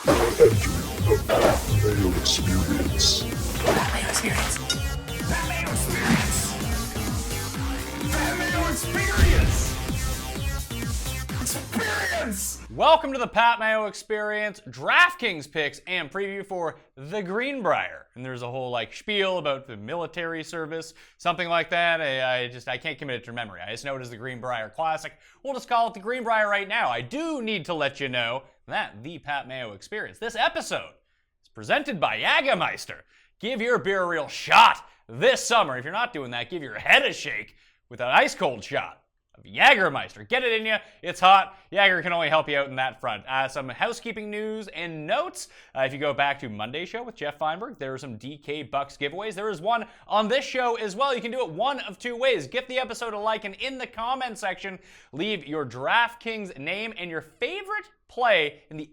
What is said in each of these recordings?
The Mayo Experience. Mayo Experience. Mayo Experience. Mayo Experience. Experience. Welcome to the Pat Mayo Experience, DraftKings picks and preview for the Greenbrier. And there's a whole spiel about the military service, something like that. I can't commit it to memory. I just know it is the Greenbrier Classic. We'll just call it the Greenbrier right now. I do need to let you know that the Pat Mayo Experience, this episode, is presented by Jägermeister. Give your beer a real shot this summer. If you're not doing that, give your head a shake with an ice cold shot of Jägermeister. Get it in you. It's hot. Jäger can only help you out in that front. Some housekeeping news and notes. If you go back to Monday's show with Jeff Feinberg, there are some DK Bucks giveaways. There is one on this show as well. You can do it one of two ways. Give the episode a like, and in the comment section, leave your DraftKings name and your favorite play in the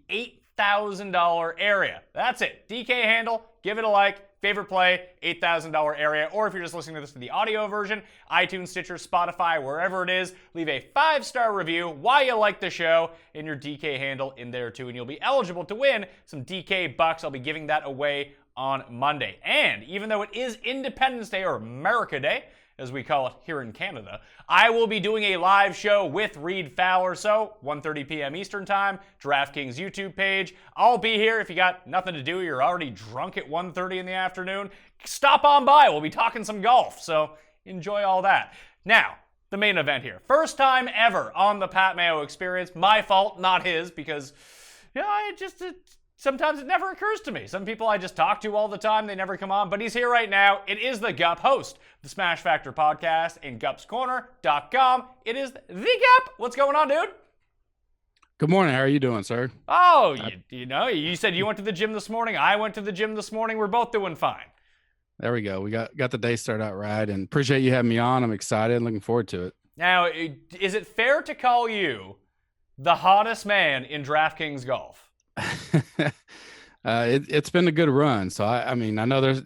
$8,000 area. That's it. DK handle, give it a like. Favorite play, $8,000 area. Or if you're just listening to this in the audio version, iTunes, Stitcher, Spotify, wherever it is, leave a 5-star review, why you like the show, and your DK handle in there too. And you'll be eligible to win some DK Bucks. I'll be giving that away on Monday. And even though it is Independence Day, or America Day, as we call it here in Canada, I will be doing a live show with Reed Fowler. So 1:30 p.m. Eastern Time, DraftKings YouTube page. I'll be here. If you got nothing to do, you're already drunk at 1:30 in the afternoon, stop on by. We'll be talking some golf. So enjoy all that. Now, the main event here. First time ever on the Pat Mayo Experience. My fault, not his, because sometimes it never occurs to me. Some people I just talk to all the time, they never come on, but he's here right now. It is the Gup, host of the Smash Factor podcast and GupsCorner.com. It is the Gup. What's going on, dude? Good morning. How are you doing, sir? Oh, you said you went to the gym this morning. I went to the gym this morning. We're both doing fine. There we go. We got the day started out right, and appreciate you having me on. I'm excited and looking forward to it. Now, is it fair to call you the hottest man in DraftKings golf? It's been a good run. So I mean, I know there's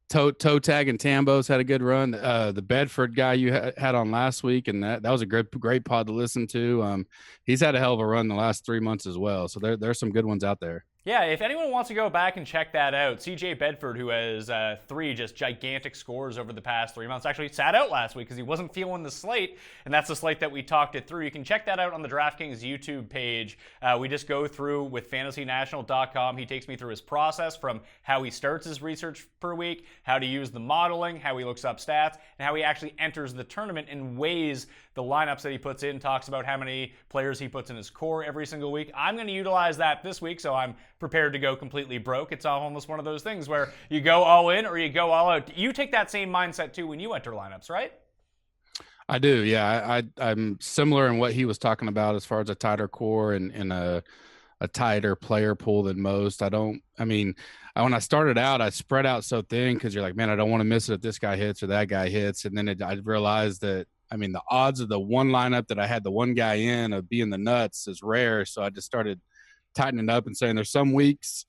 toe tag and Tambo's had a good run. The Bedford guy you had on last week, and that was a great pod to listen to. He's had a hell of a run the last 3 months as well. So there's some good ones out there. Yeah, if anyone wants to go back and check that out, CJ Bedford, who has 3 just gigantic scores over the past 3 months, actually sat out last week because he wasn't feeling the slate, and that's the slate that we talked it through. You can check that out on the DraftKings YouTube page. We just go through with FantasyNational.com. He takes me through his process from how he starts his research per week, how to use the modeling, how he looks up stats, and how he actually enters the tournament and weighs the lineups that he puts in, talks about how many players he puts in his core every single week. I'm going to utilize that this week, so I'm prepared to go completely broke. It's almost one of those things where you go all in or you go all out. You take that same mindset too when you enter lineups, right? I do, yeah. I'm similar in what he was talking about as far as a tighter core and a tighter player pool than most. When I started out, I spread out so thin because you're like, man, I don't want to miss it if this guy hits or that guy hits. And then I realized that, the odds of the one lineup that I had the one guy in of being the nuts is rare. So I just started tightening up and saying there's some weeks,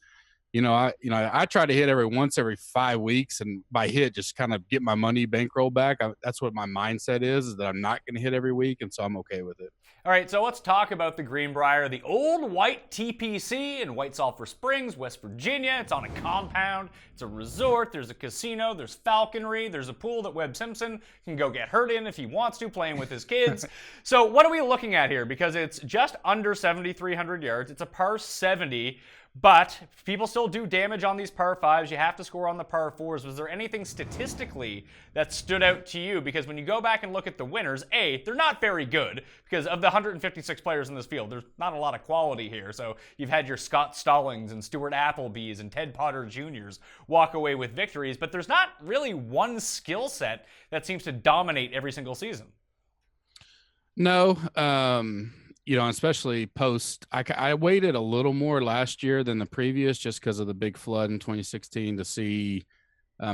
I try to hit every 5 weeks, and by hit, just kind of get my money bankroll back. That's what my mindset is that I'm not going to hit every week, and so I'm okay with it. All right, so let's talk about the Greenbrier, the old white TPC in White Sulphur Springs, West Virginia. It's on a compound. It's a resort. There's a casino. There's falconry. There's a pool that Webb Simpson can go get hurt in if he wants to, playing with his kids. So what are we looking at here? Because it's just under 7,300 yards. It's a par 70. But people still do damage on these par 5s. You have to score on the par 4s. Was there anything statistically that stood out to you? Because when you go back and look at the winners, they're not very good. Because of the 156 players in this field, there's not a lot of quality here. So you've had your Scott Stallings and Stuart Appleby's and Ted Potter Jr.'s walk away with victories. But there's not really one skill set that seems to dominate every single season. No, especially post, I waited a little more last year than the previous just because of the big flood in 2016 to see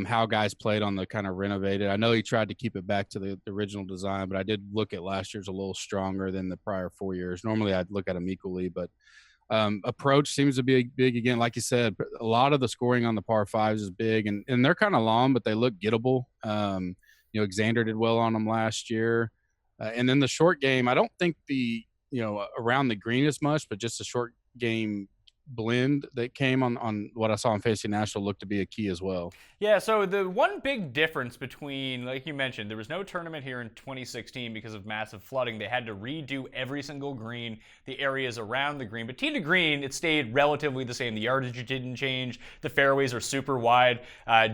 how guys played on the kind of renovated. I know he tried to keep it back to the original design, but I did look at last year's a little stronger than the prior 4 years. Normally I'd look at them equally, but approach seems to be big again. Like you said, a lot of the scoring on the par 5s is big, and they're kind of long, but they look gettable. Xander did well on them last year. And then the short game, I don't think around the green as much, but just the short game blend that came on what I saw on Fantasy National looked to be a key as well. Yeah, so the one big difference between, like you mentioned, there was no tournament here in 2016 because of massive flooding. They had to redo every single green, the areas around the green. But tee to green, it stayed relatively the same. The yardage didn't change. The fairways are super wide.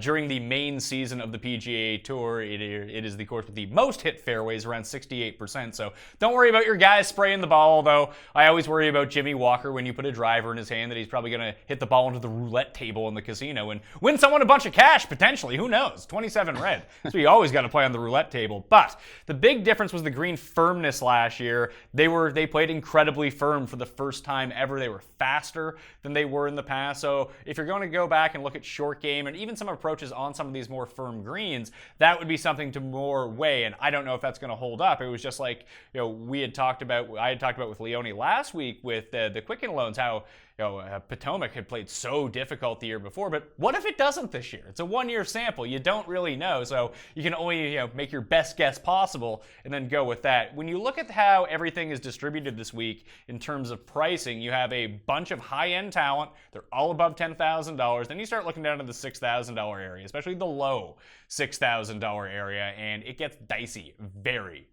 During the main season of the PGA Tour, it is the course with the most hit fairways, around 68%. So don't worry about your guys spraying the ball, although I always worry about Jimmy Walker when you put a driver in his hand that he's probably going to hit the ball into the roulette table in the casino and win someone a bunch of cash, potentially. Who knows? 27 red. So you always got to play on the roulette table. But the big difference was the green firmness last year. They played incredibly firm for the first time ever. They were faster than they were in the past. So if you're going to go back and look at short game and even some approaches on some of these more firm greens, that would be something to more weigh. And I don't know if that's going to hold up. It was just like, I had talked about with Leone last week with the Quicken loans, how Potomac had played so difficult the year before, but what if it doesn't this year? It's a one-year sample. You don't really know, so you can only make your best guess possible and then go with that. When you look at how everything is distributed this week in terms of pricing, you have a bunch of high-end talent. They're all above $10,000. Then you start looking down to the $6,000 area, especially the low $6,000 area, and it gets dicey very,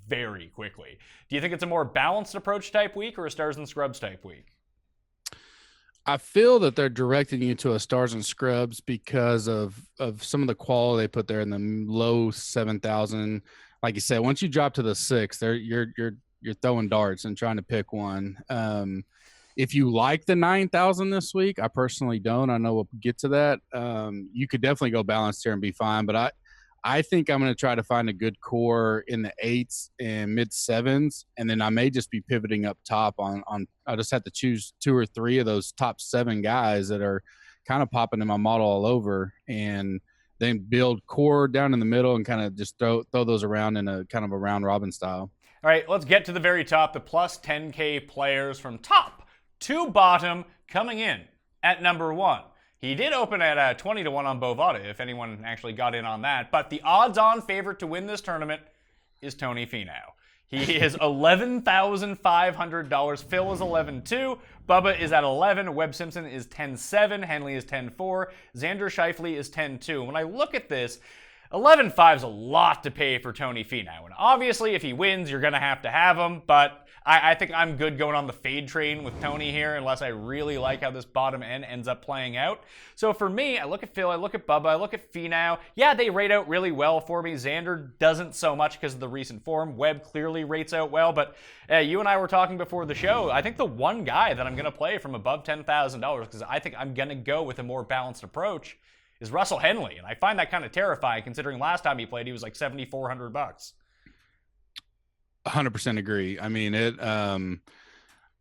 very quickly. Do you think it's a more balanced approach type week or a stars and scrubs type week? I feel that they're directing you to a stars and scrubs because of some of the quality they put there in the low 7,000. Like you said, once you drop to the 6, you're throwing darts and trying to pick one. If you like the 9,000 this week, I personally don't. I know we'll get to that. You could definitely go balanced here and be fine, but I think I'm going to try to find a good core in the 8s and mid 7s, and then I may just be pivoting up top on. I'll just have to choose 2 or 3 of those top 7 guys that are kind of popping in my model all over, and then build core down in the middle and kind of just throw those around in a kind of a round robin style. All right, let's get to the very top. The plus 10K players from top to bottom coming in at number 1. He did open at 20-1 on Bovada, if anyone actually got in on that. But the odds-on favorite to win this tournament is Tony Finau. He is $11,500. Phil is 11-2. Bubba is at 11. Webb Simpson is 10-7. Henley is 10-4. Xander Schauffele is 10-2. When I look at this, 11-5 is a lot to pay for Tony Finau. And obviously, if he wins, you're going to have him. But I think I'm good going on the fade train with Tony here, unless I really like how this bottom end ends up playing out. So for me, I look at Phil, I look at Bubba, I look at Finau. Yeah, they rate out really well for me. Xander doesn't so much because of the recent form. Webb clearly rates out well. But you and I were talking before the show. I think the one guy that I'm going to play from above $10,000, because I think I'm going to go with a more balanced approach, is Russell Henley. And I find that kind of terrifying, considering last time he played, he was like $7,400. 100% agree. I mean,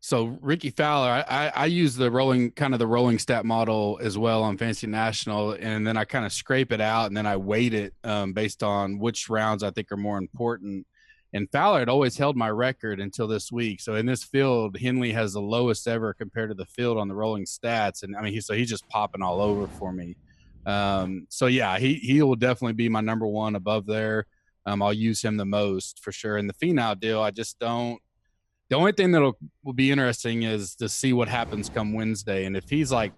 so Ricky Fowler, I use the rolling stat model as well on Fantasy National, and then I kind of scrape it out and then I weight it based on which rounds I think are more important. And Fowler had always held my record until this week. So in this field, Henley has the lowest ever compared to the field on the rolling stats. And I mean, he's just popping all over for me. So yeah, he will definitely be my number 1 above there. I'll use him the most for sure. And the Finau deal, I just don't. The only thing will be interesting is to see what happens come Wednesday. And if he's like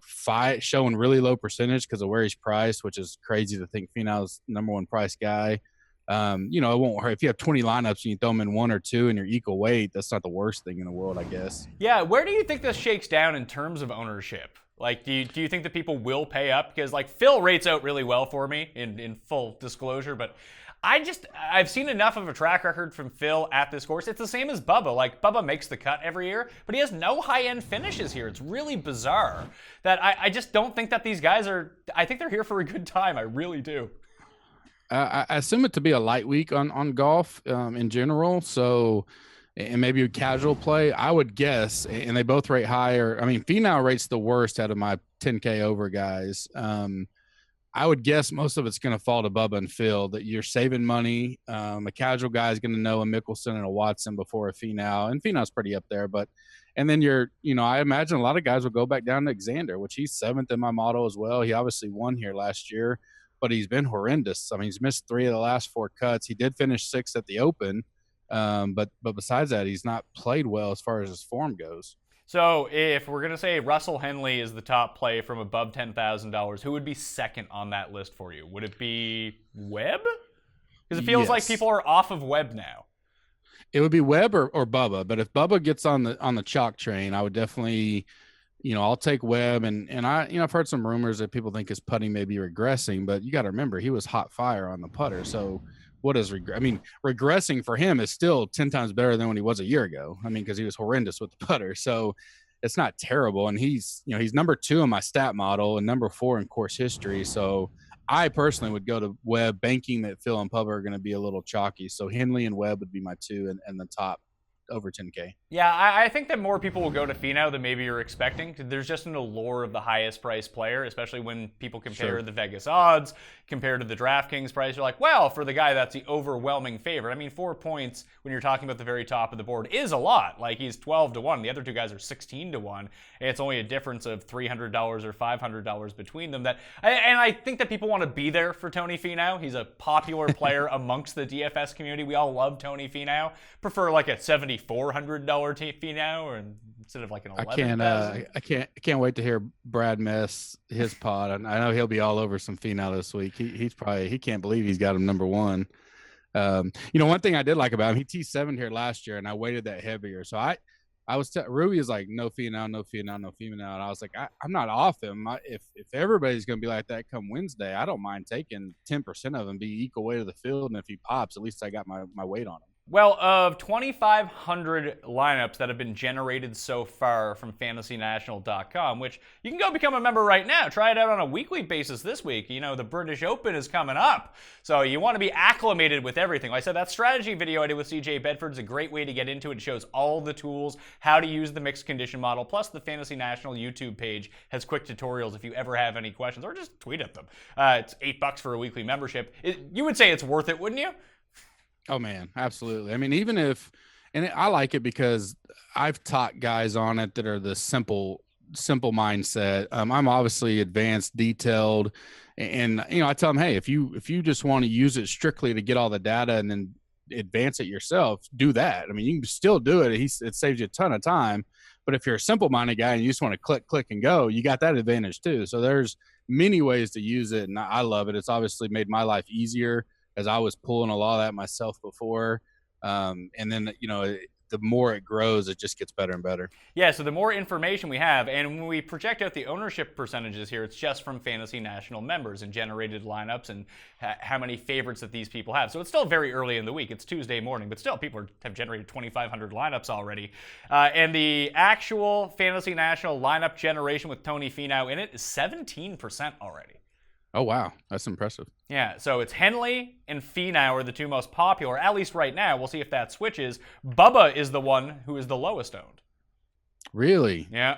showing really low percentage because of where he's priced, which is crazy to think Finau's number 1 price guy, it won't hurt. If you have 20 lineups and you throw them in 1 or 2 and you're equal weight, that's not the worst thing in the world, I guess. Yeah, where do you think this shakes down in terms of ownership? Like, do you think that people will pay up? Because, like, Phil rates out really well for me in full disclosure, but I've seen enough of a track record from Phil at this course. It's the same as Bubba. Like, Bubba makes the cut every year, but he has no high-end finishes here. It's really bizarre that I just don't think that these guys I think they're here for a good time. I really do. I assume it to be a light week on golf in general. So, and maybe a casual play, I would guess, and they both rate higher. I mean, Finau rates the worst out of my 10K over guys. I would guess most of it's going to fall to Bubba and Phil, that you're saving money. A casual guy is going to know a Mickelson and a Watson before a Finau, and Finau's pretty up there. And then I imagine a lot of guys will go back down to Xander, which he's 7th in my model as well. He obviously won here last year, but he's been horrendous. I mean, he's missed 3 of the last 4 cuts. He did finish 6th at the Open, but besides that, he's not played well as far as his form goes. So if we're gonna say Russell Henley is the top play from above $10,000, who would be second on that list for you? Would it be Webb? Because it feels like Yes. people are off of Webb now. It would be Webb or Bubba, but if Bubba gets on the chalk train, I would definitely, I'll take Webb. And I've heard some rumors that people think his putting may be regressing, but you got to remember he was hot fire on the putter. So what is regressing for him is still 10 times better than when he was a year ago. Because he was horrendous with the putter. So it's not terrible. And he's number 2 in my stat model and number 4 in course history. So I personally would go to Webb, banking that Phil and Pubba are going to be a little chalky. So Henley and Webb would be my 2 and the top over 10K. Yeah, I think that more people will go to Finau than maybe you're expecting. There's just an allure of the highest priced player, especially when people compare the Vegas odds compared to the DraftKings price. You're like, well, for the guy that's the overwhelming favorite. 4 points when you're talking about the very top of the board is a lot. Like, he's 12 to 1. The other 2 guys are 16 to 1. And it's only a difference of $300 or $500 between them. And I think that people want to be there for Tony Finau. He's a popular player amongst the DFS community. We all love Tony Finau. Prefer like a $7,400 Finau, or instead of like an 11,000. I can't wait to hear Brad Mess his pod. I know he'll be all over some Finau this week. He can't believe he's got him number 1. One thing I did like about him, he T7 here last year, and I weighted that heavier. So I was Ruby is like no Finau, no Finau, no Finau, and I was like I'm not off him. If everybody's gonna be like that come Wednesday, I don't mind taking 10% of him, be equal weight of the field, and if he pops, at least I got my weight on him. Well, of 2,500 lineups that have been generated so far from FantasyNational.com, which you can go become a member right now. Try it out on a weekly basis this week. The British Open is coming up, so you want to be acclimated with everything. Like I said, that strategy video I did with CJ Bedford is a great way to get into it. It shows all the tools, how to use the mixed condition model, plus the Fantasy National YouTube page has quick tutorials if you ever have any questions, or just tweet at them. It's $8 for a weekly membership. You would say it's worth it, wouldn't you? Oh man, absolutely. Even if, I like it because I've taught guys on it that are the simple mindset. I'm obviously advanced, detailed, and I tell them, hey, if you just want to use it strictly to get all the data and then advance it yourself, do that. You can still do it. It saves you a ton of time. But if you're a simple-minded guy and you just want to click, and go, you got that advantage too. So there's many ways to use it, and I love it. It's obviously made my life easier, as I was pulling a lot of that myself before. And then, the more it grows, it just gets better and better. Yeah, so the more information we have, and when we project out the ownership percentages here, it's just from Fantasy National members and generated lineups and how many favorites that these people have. So it's still very early in the week. It's Tuesday morning, but still people have generated 2,500 lineups already. And the actual Fantasy National lineup generation with Tony Finau in it is 17% already. Oh, wow. That's impressive. Yeah, so it's Henley and Finau are the 2 most popular, at least right now. We'll see if that switches. Bubba is the one who is the lowest owned. Really? Yeah.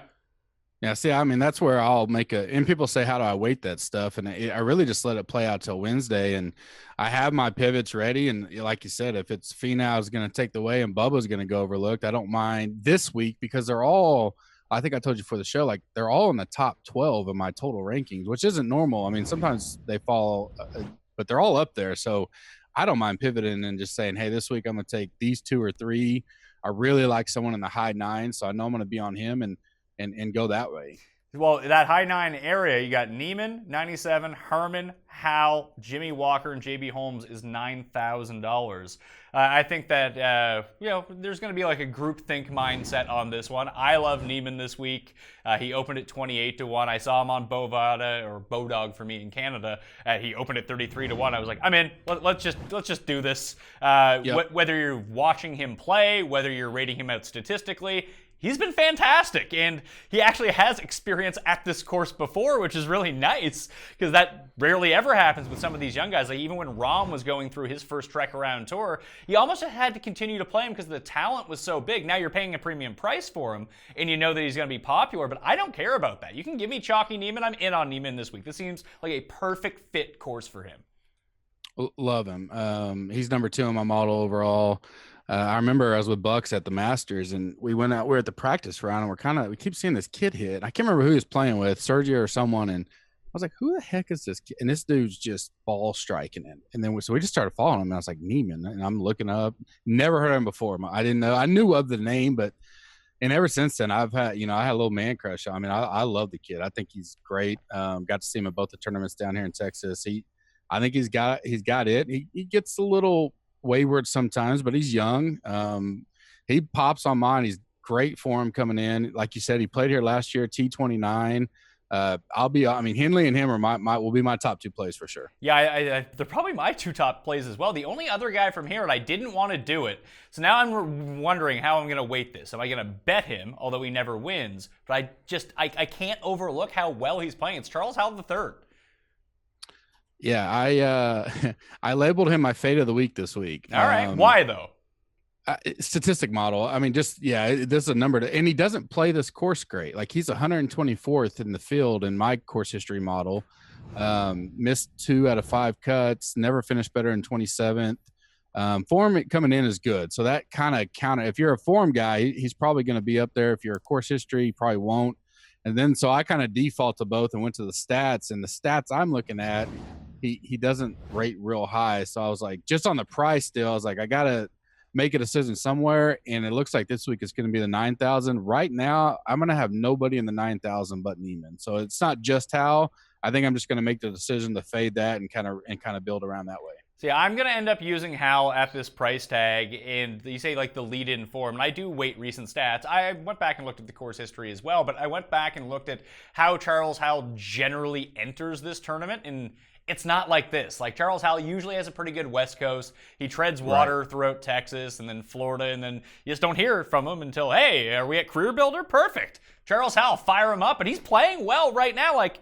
Yeah, see, that's where I'll make and people say, how do I weight that stuff? And I really just let it play out till Wednesday. And I have my pivots ready. And like you said, if it's Finau is going to take the way and Bubba's going to go overlooked, I don't mind this week because they're all – I think I told you before the show, like they're all in the top 12 of my total rankings, which isn't normal. Sometimes they fall, but they're all up there. So I don't mind pivoting and just saying, hey, this week I'm going to take these 2 or 3. I really like someone in the high 9, so I know I'm going to be on him and go that way. Well, that high 9 area, you got Neiman, 97, Herman, Howell, Jimmy Walker, and JB Holmes is $9,000. I think that, there's going to be like a groupthink mindset on this one. I love Neiman this week. He opened at 28 to 1. I saw him on Bovada, or Bodog for me in Canada. He opened at 33 to 1. I was like, I'm in. Let's just do this. Yep. Whether you're watching him play, whether you're rating him out statistically, he's been fantastic, and he actually has experience at this course before, which is really nice, because that rarely ever happens with some of these young guys. Like even when Rahm was going through his first Trek Around tour, you almost had to continue to play him because the talent was so big. Now you're paying a premium price for him, and you know that he's going to be popular, but I don't care about that. You can give me chalky Neiman. I'm in on Neiman this week. This seems like a perfect fit course for him. Love him. He's number 2 on my model overall. I remember I was with Bucks at the Masters, and we went out. We're at the practice round, and we keep seeing this kid hit. I can't remember who he was playing with, Sergio or someone, and I was like, "Who the heck is this kid?" And this dude's just ball striking it. And then so we just started following him. And I was like, Neiman, and I'm looking up. Never heard of him before. I didn't know. I knew of the name, but And ever since then, I've had, I had a little man crush on him. I mean, I love the kid. I think he's great. Got to see him at both the tournaments down here in Texas. I think he's got it. He gets a little wayward sometimes, but he's young. He pops on mine. He's great for him coming in. Like you said, he played here last year, T29. Henley and him will be my top two plays for sure. Yeah, they're probably my two top plays as well. The only other guy from here, and I didn't want to do it, so now I'm wondering how I'm going to weight this. Am I going to bet him, although he never wins? But I can't overlook how well he's playing. It's Charles Howell III. Yeah, I labeled him my fade of the week this week. All right, why though? Statistic model. I mean, this is a number and he doesn't play this course great. Like he's 124th in the field in my course history model. Missed 2 out of 5 cuts, never finished better than 27th. Form coming in is good. So that kind of counter, if you're a form guy, he's probably going to be up there. If you're a course history, he probably won't. And then, so I kind of default to both and went to the stats, and the stats I'm looking at, he doesn't rate real high. So I was like, just on the price still, I was like, I got to make a decision somewhere, and it looks like this week is going to be the 9,000. Right now, I'm going to have nobody in the 9,000 but Neiman. So it's not just how. I think I'm just going to make the decision to fade that and kind of build around that way. See, I'm going to end up using Hal at this price tag, and you say like the lead-in form, and I do weight recent stats. I went back and looked at the course history as well, but I went back and looked at how Charles Howell generally enters this tournament, and it's not like this. Like Charles Howell usually has a pretty good West Coast. He treads water throughout Texas and then Florida, and then you just don't hear from him until, hey, are we at Career Builder? Perfect. Charles Howell, fire him up, and he's playing well right now. Like,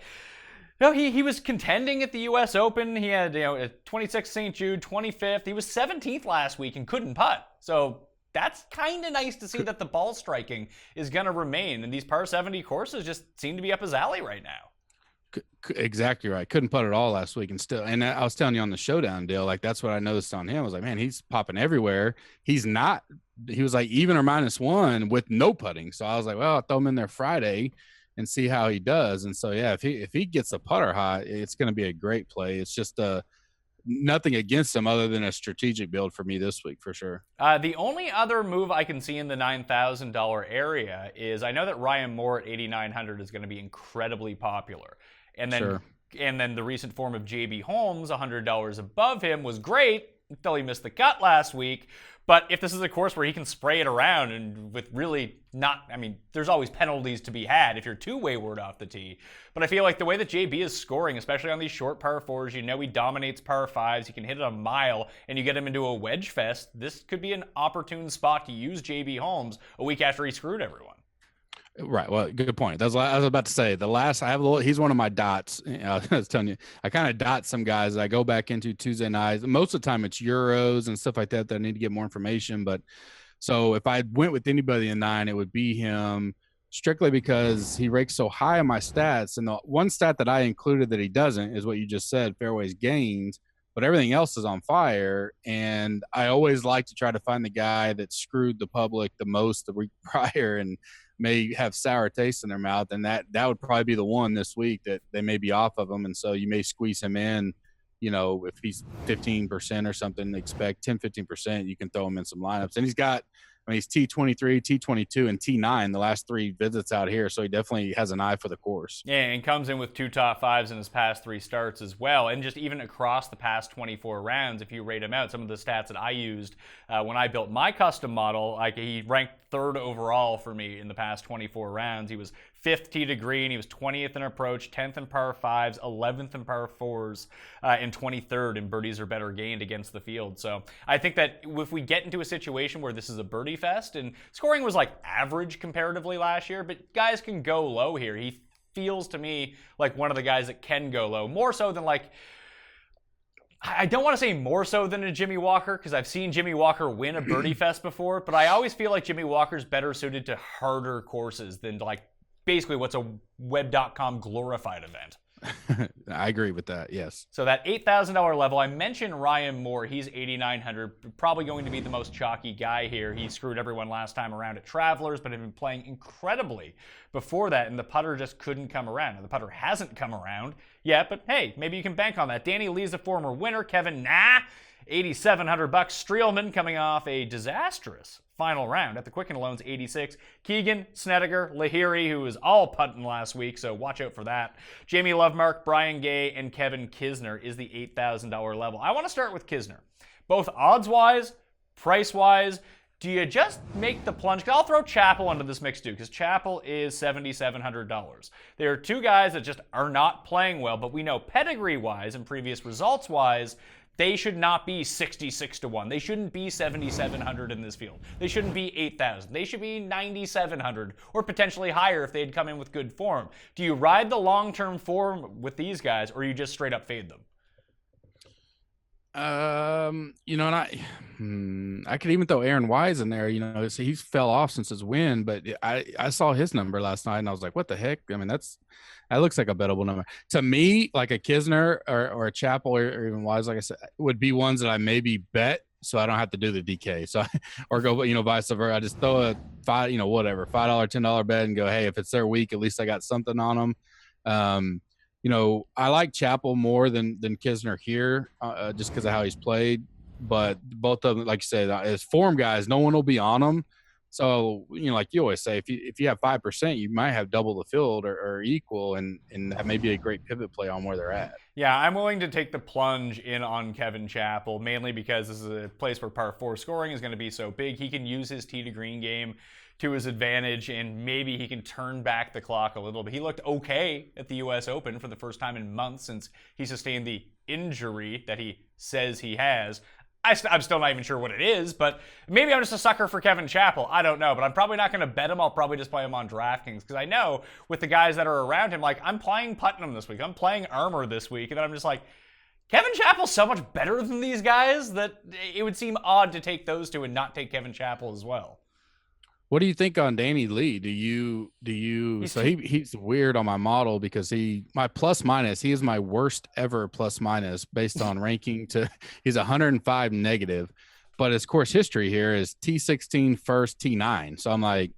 he was contending at the U.S. Open. He had, 26th St. Jude, 25th. He was 17th last week and couldn't putt. So that's kind of nice to see that the ball striking is going to remain. And these par 70 courses just seem to be up his alley right now. Exactly right. Couldn't putt at all last week, and I was telling you on the showdown deal, like that's what I noticed on him. I was like, man, he's popping everywhere. He was like even or -1 with no putting. So I was like, well, I'll throw him in there Friday and see how he does. And so yeah, if he gets the putter hot, it's going to be a great play. It's just nothing against him other than a strategic build for me this week for sure. The only other move I can see in the $9,000 area is I know that Ryan Moore at 8,900 is going to be incredibly popular. And then, sure. And then the recent form of JB Holmes, $100 above him, was great until he missed the cut last week. But if this is a course where he can spray it around and with really there's always penalties to be had if you're too wayward off the tee. But I feel like the way that JB is scoring, especially on these short par 4s, he dominates par 5s. He can hit it a mile, and you get him into a wedge fest. This could be an opportune spot to use JB Holmes a week after he screwed everyone. Right. Well, good point. That's what I was about to say. He's one of my dots. I was telling you, I kind of dot some guys I go back into Tuesday nights. Most of the time it's Euros and stuff like that I need to get more information. But so if I went with anybody in 9, it would be him strictly because he ranks so high in my stats. And the one stat that I included that he doesn't is what you just said, fairways gained, but everything else is on fire. And I always like to try to find the guy that screwed the public the most the week prior and may have sour taste in their mouth, and that would probably be the one this week that they may be off of him, and so you may squeeze him in. If he's 15% or something, expect 10-15%, you can throw him in some lineups. And he's T23, T22, and T9 the last 3 visits out here, so he definitely has an eye for the course. Yeah, and comes in with 2 top 5s in his past 3 starts as well. And just even across the past 24 rounds, if you rate him out, some of the stats that I used when I built my custom model, like he ranked 3rd overall for me in the past 24 rounds. He was 5th tee to green. He was 20th in approach, 10th in par 5s, 11th in par 4s, and 23rd in birdies or better gained against the field. So I think that if we get into a situation where this is a birdie fest, and scoring was like average comparatively last year, but guys can go low here. He feels to me like one of the guys that can go low, more so than I don't want to say more so than a Jimmy Walker, because I've seen Jimmy Walker win a birdie fest before, but I always feel like Jimmy Walker's better suited to harder courses than basically what's a web.com glorified event. I agree with that, yes. So that $8,000 level, I mentioned Ryan Moore. He's 8,900, probably going to be the most chalky guy here. He screwed everyone last time around at Travelers, but had been playing incredibly before that, and the putter just couldn't come around. And the putter hasn't come around yet, but hey, maybe you can bank on that. Danny Lee's a former winner. Kevin $8,700. Streelman coming off a disastrous final round at the Quicken Loans, 86. Keegan, Snedeker, Lahiri, who was all punting last week, so watch out for that. Jamie Lovemark, Brian Gay, and Kevin Kisner is the $8,000 level. I want to start with Kisner. Both odds-wise, price-wise, do you just make the plunge? I'll throw Chappell into this mix too, because Chappell is $7,700. There are two guys that just are not playing well, but we know pedigree-wise and previous results-wise, they should not be 66-1. They shouldn't be 7,700 in this field. They shouldn't be 8,000. They should be 9,700 or potentially higher if they'd come in with good form. Do you ride the long-term form with these guys, or you just straight up fade them? You know, and I could even throw Aaron Wise in there. You know, so he's fell off since his win, but I saw his number last night and I was like, what the heck? I mean, that looks like a bettable number to me. Like a Kisner or a Chappell or even Wise, like I said, would be ones that I maybe bet, so I don't have to do the DK. So or go, you know, vice versa. I just throw a $5, you know, whatever, $5, $10 bet and go, hey, if it's their week, at least I got something on them. You know, I like Chappell more than Kisner here, just because of how he's played. But both of them, like you said, as form guys, no one will be on them. So, you know, like you always say, if you have 5%, you might have double the field or equal, and that may be a great pivot play on where they're at. Yeah, I'm willing to take the plunge in on Kevin Chappell, mainly because this is a place where par 4 scoring is going to be so big. He can use his tee to green game to his advantage, and maybe he can turn back the clock a little bit. He looked okay at the U.S. Open for the first time in months since he sustained the injury that he says he has. I'm still not even sure what it is, but maybe I'm just a sucker for Kevin Chappell. I don't know, but I'm probably not going to bet him. I'll probably just play him on DraftKings, because I know with the guys that are around him, like I'm playing Putnam this week, I'm playing Armour this week, and then I'm just like, Kevin Chappell's so much better than these guys that it would seem odd to take those two and not take Kevin Chappell as well. What do you think on Danny Lee? Do you he's weird on my model because my plus minus, he is my worst ever plus minus based on ranking he's 105 negative, but his course history here is T16 first, T9. So I'm like,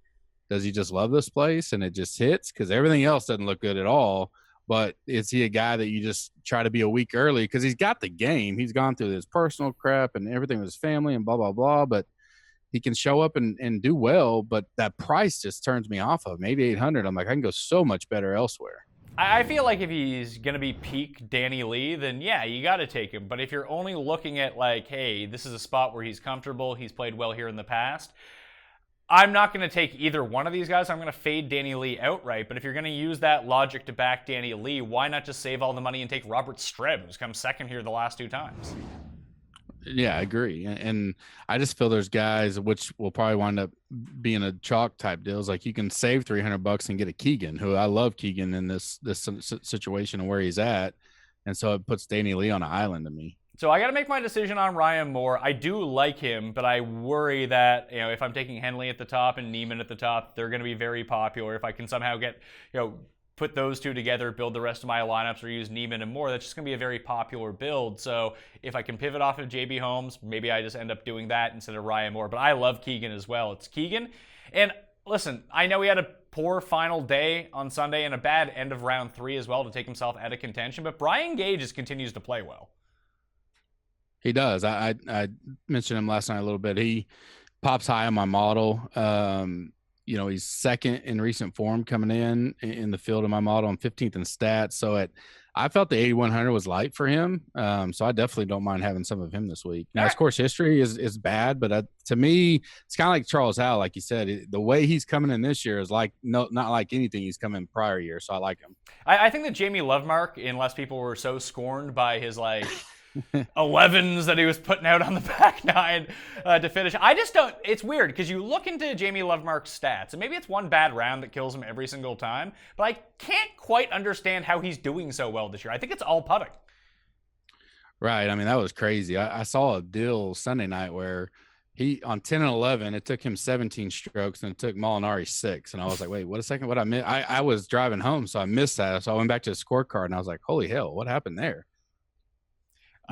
does he just love this place and it just hits? Because everything else doesn't look good at all. But is he a guy that you just try to be a week early? Because he's got the game. He's gone through his personal crap and everything with his family and blah, blah, blah. But he can show up and do well, but that price just turns me off of maybe 800. I'm like, I can go so much better elsewhere. I feel like if he's going to be peak Danny Lee, then yeah, you got to take him. But if you're only looking at like, hey, this is a spot where he's comfortable, he's played well here in the past, I'm not going to take either one of these guys. I'm going to fade Danny Lee outright. But if you're going to use that logic to back Danny Lee, why not just save all the money and take Robert Streb, who's come second here the last 2 times? Yeah, I agree. And I just feel there's guys which will probably wind up being a chalk type deals. Like you can save $300 and get a Keegan, who I love Keegan in this situation and where he's at. And so it puts Danny Lee on an island to me. So I got to make my decision on Ryan Moore. I do like him, but I worry that, you know, if I'm taking Henley at the top and Neiman at the top, they're going to be very popular. If I can somehow get, you know, put those two together, build the rest of my lineups, or use Neiman and Moore, that's just going to be a very popular build. So if I can pivot off of JB Holmes, maybe I just end up doing that instead of Ryan Moore. But I love Keegan as well. It's Keegan. And listen, I know he had a poor final day on Sunday and a bad end of round 3 as well to take himself out of contention, but Brian Gay just continues to play well. He does. I mentioned him last night a little bit. He pops high on my model. You know, he's second in recent form coming in the field of my model and 15th in stats. So I felt the 8,100 was light for him. So I definitely don't mind having some of him this week. Now, his course history is bad, but to me, it's kind of like Charles Howell, like you said. The way he's coming in this year is like not like anything he's come in prior year. So I like him. I think that Jamie Lovemark, unless people were so scorned by his like 11s that he was putting out on the back nine to finish. I just don't. It's weird because you look into Jamie Lovemark's stats, and maybe it's one bad round that kills him every single time, but I can't quite understand how he's doing so well this year. I think it's all putting. Right. I mean, that was crazy. I saw a deal Sunday night where he on 10 and 11, it took him 17 strokes and it took Molinari 6. And I was like, wait, what a second. What I missed? I was driving home, so I missed that. So I went back to the scorecard and I was like, holy hell, what happened there?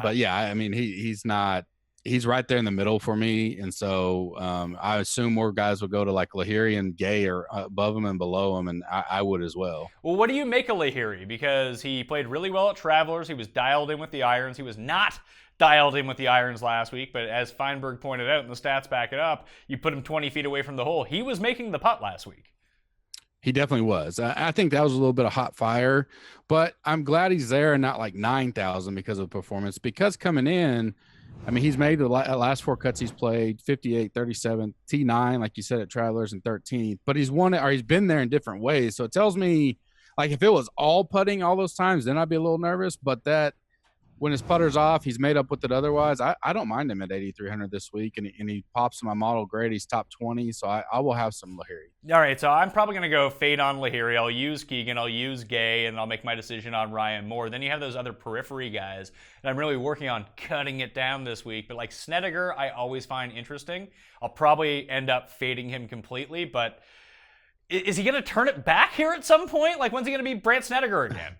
But yeah, I mean, he's not he's right there in the middle for me. And so I assume more guys will go to like Lahiri and Gay or above him and below him, and I would as well. Well, what do you make of Lahiri? Because he played really well at Travelers. He was dialed in with the irons. He was not dialed in with the irons last week, but as Feinberg pointed out, and the stats back it up, you put him 20 feet away from the hole. He was making the putt last week. He definitely was. I think that was a little bit of hot fire, but I'm glad he's there and not like 9,000 because of performance. Because coming in, I mean, he's made the last 4 cuts he's played, 58, 37, T9, like you said, at Travelers, and 13th. But he's won it, or he's been there in different ways. So it tells me, like, if it was all putting all those times, then I'd be a little nervous. But that when his putter's off, he's made up with it otherwise. I don't mind him at 8,300 this week, and he pops in my model great. He's top 20, so I will have some Lahiri. All right, so I'm probably going to go fade on Lahiri. I'll use Keegan, I'll use Gay, and I'll make my decision on Ryan Moore. Then you have those other periphery guys, and I'm really working on cutting it down this week. But like Snedeker, I always find interesting. I'll probably end up fading him completely, but is he going to turn it back here at some point? Like, when's he going to be Brandt Snedeker again?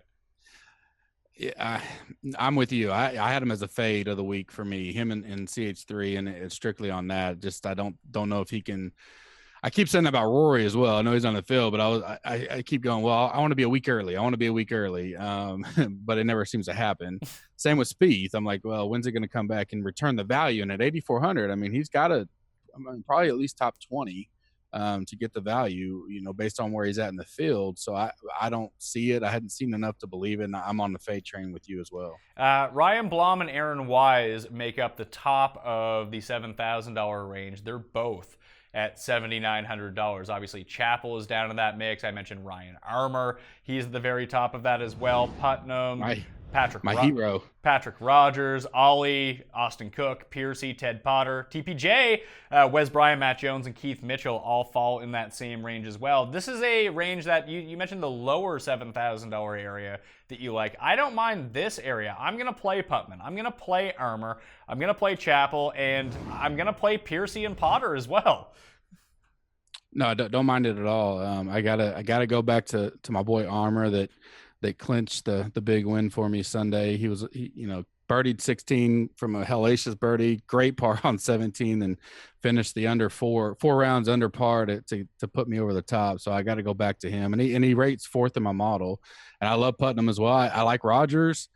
Yeah, I'm with you. I had him as a fade of the week for me, him and CH3, and it's strictly on that. Just I don't know if he can. I keep saying about Rory as well. I know he's on the field, but I keep going, well, I want to be a week early. But it never seems to happen. Same with Spieth. I'm like, well, when's he going to come back and return the value? And at 8,400, I mean, he's got probably at least top 20. To get the value, based on where he's at in the field. So I don't see it. I hadn't seen enough to believe it, and I'm on the fade train with you as well. Ryan Blum and Aaron Wise make up the top of the $7,000 range. They're both at $7,900. Obviously, Chappell is down in that mix. I mentioned Ryan Armour. He's at the very top of that as well. Putnam. Hero. Patrick Rogers, Ollie, Austin Cook, Piercy, Ted Potter, TPJ, Wes Bryant, Matt Jones, and Keith Mitchell all fall in that same range as well. This is a range that you mentioned the lower $7,000 area that you like. I don't mind this area. I'm going to play Putman. I'm going to play Armour. I'm going to play Chappell, and I'm going to play Piercy and Potter as well. No, don't mind it at all. I gotta go back to my boy Armour that clinched the big win for me Sunday. He birdied 16 from a hellacious birdie, great par on 17, and finished the under four rounds under par to put me over the top. So I got to go back to him, and he rates 4th in my model, and I love Putnam as well. I like Rogers.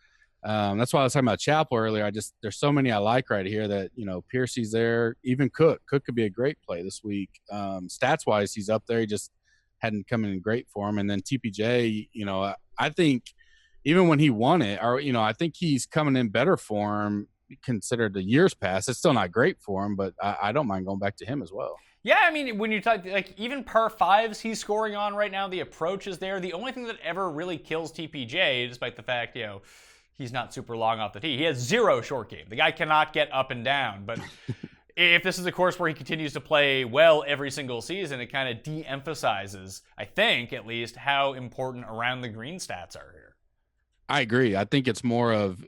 That's why I was talking about Chappell earlier. There's so many I like right here that, Piercy's there, even Cook could be a great play this week. Stats wise, he's up there. He just hadn't come in great for him. And then TPJ, I think even when he won it, or, I think he's coming in better form considered the years past. It's still not great for him, but I don't mind going back to him as well. Yeah, I mean, when you talk, like, even par 5s he's scoring on right now, the approach is there. The only thing that ever really kills TPJ, despite the fact, he's not super long off the tee, he has 0 short game. The guy cannot get up and down, but if this is a course where he continues to play well every single season, it kind of de-emphasizes, I think, at least, how important around the green stats are here. I agree. I think it's more of